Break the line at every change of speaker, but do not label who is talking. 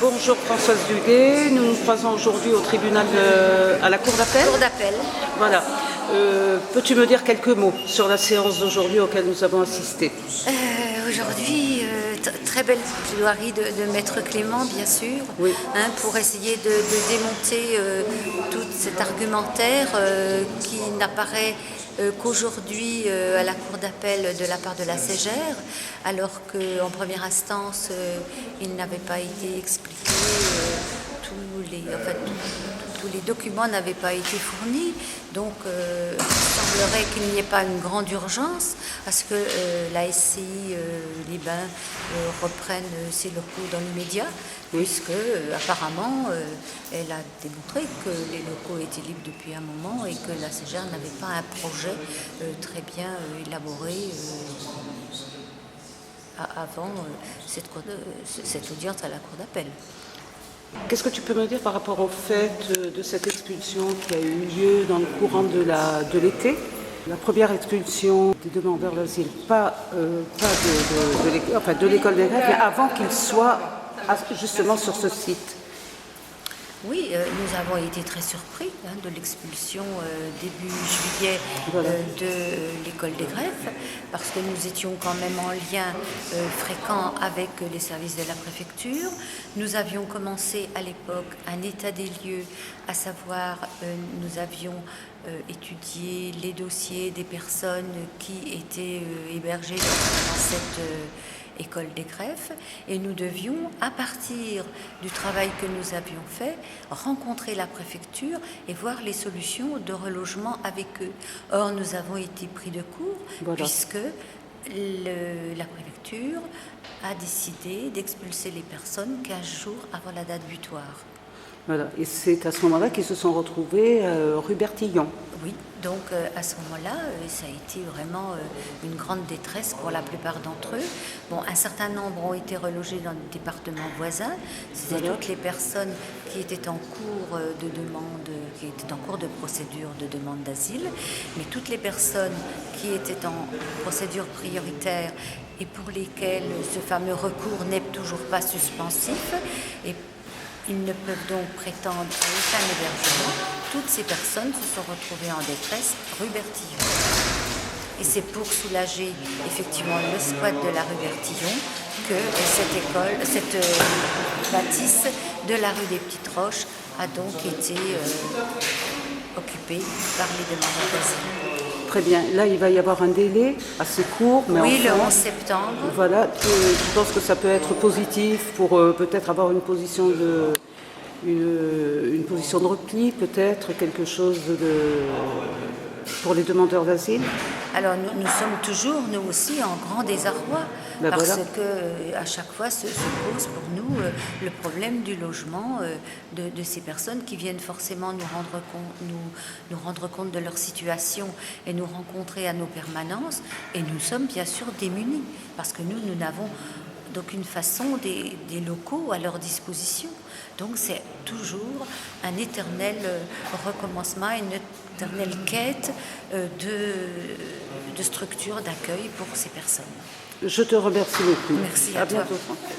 Bonjour Françoise Duguet, nous nous croisons aujourd'hui au tribunal, à la cour d'appel.
Cour d'appel.
Voilà. Peux-tu me dire quelques mots sur la séance d'aujourd'hui auquel nous avons assisté?
Aujourd'hui, très belle plaidoirie de Maître Clément, bien sûr,
Oui.
pour essayer de démonter tout cet argumentaire qui n'apparaît qu'aujourd'hui à la cour d'appel de la part de la Cégère, alors qu'en première instance, il n'avait pas été expliqué, tous les documents n'avaient pas été fournis. Donc, il semblerait qu'il n'y ait pas une grande urgence à ce que la SCI Les Bains reprenne ses locaux dans l'immédiat, puisque apparemment, elle a démontré que les locaux étaient libres depuis un moment et que la Cégère n'avait pas un projet très bien élaboré avant cette audience à la cour d'appel.
Qu'est-ce que tu peux me dire par rapport au fait de cette expulsion qui a eu lieu dans le courant de l'été? La première expulsion des demandeurs d'asile, pas de l'école des greffes, mais avant qu'ils soient justement sur ce site.
Oui, nous avons été très surpris de l'expulsion début juillet de l'école des greffes, parce que nous étions quand même en lien fréquent avec les services de la préfecture. Nous avions commencé à l'époque un état des lieux, à savoir nous avions étudié les dossiers des personnes qui étaient hébergées dans cette école des greffes, et nous devions, à partir du travail que nous avions fait, rencontrer la préfecture et voir les solutions de relogement avec eux. Or, nous avons été pris de court, puisque la préfecture a décidé d'expulser les personnes 15 jours avant la date butoir.
Voilà. Et c'est à ce moment-là qu'ils se sont retrouvés rue Bertillon.
Oui, donc à ce moment-là, ça a été vraiment une grande détresse pour la plupart d'entre eux. Bon, un certain nombre ont été relogés dans des départements voisins. C'était toutes les personnes qui étaient en cours de demande, qui étaient en cours de procédure de demande d'asile, mais toutes les personnes qui étaient en procédure prioritaire et pour lesquelles ce fameux recours n'est toujours pas suspensif, et ils ne peuvent donc prétendre à aucun hébergement. Toutes ces personnes se sont retrouvées en détresse rue Bertillon. Et c'est pour soulager effectivement le squat de la rue Bertillon que cette bâtisse de la rue des Petites Roches a donc été occupée par les demandeurs d'asile.
Très bien. Là, il va y avoir un délai assez court. Mais
oui,
enfin,
le 11 septembre.
Voilà. Je pense que ça peut être positif pour peut-être avoir une position de repli, peut-être quelque chose pour les demandeurs d'asile.
Alors nous sommes toujours, nous aussi, en grand désarroi, parce que à chaque fois se pose pour nous le problème du logement de ces personnes qui viennent forcément nous rendre compte de leur situation et nous rencontrer à nos permanences. Et nous sommes bien sûr démunis, parce que nous n'avons d'aucune façon des locaux à leur disposition. Donc c'est toujours un éternel recommencement, une éternelle quête de structures d'accueil pour ces personnes.
Je te remercie beaucoup.
Merci à toi.
Bientôt, François.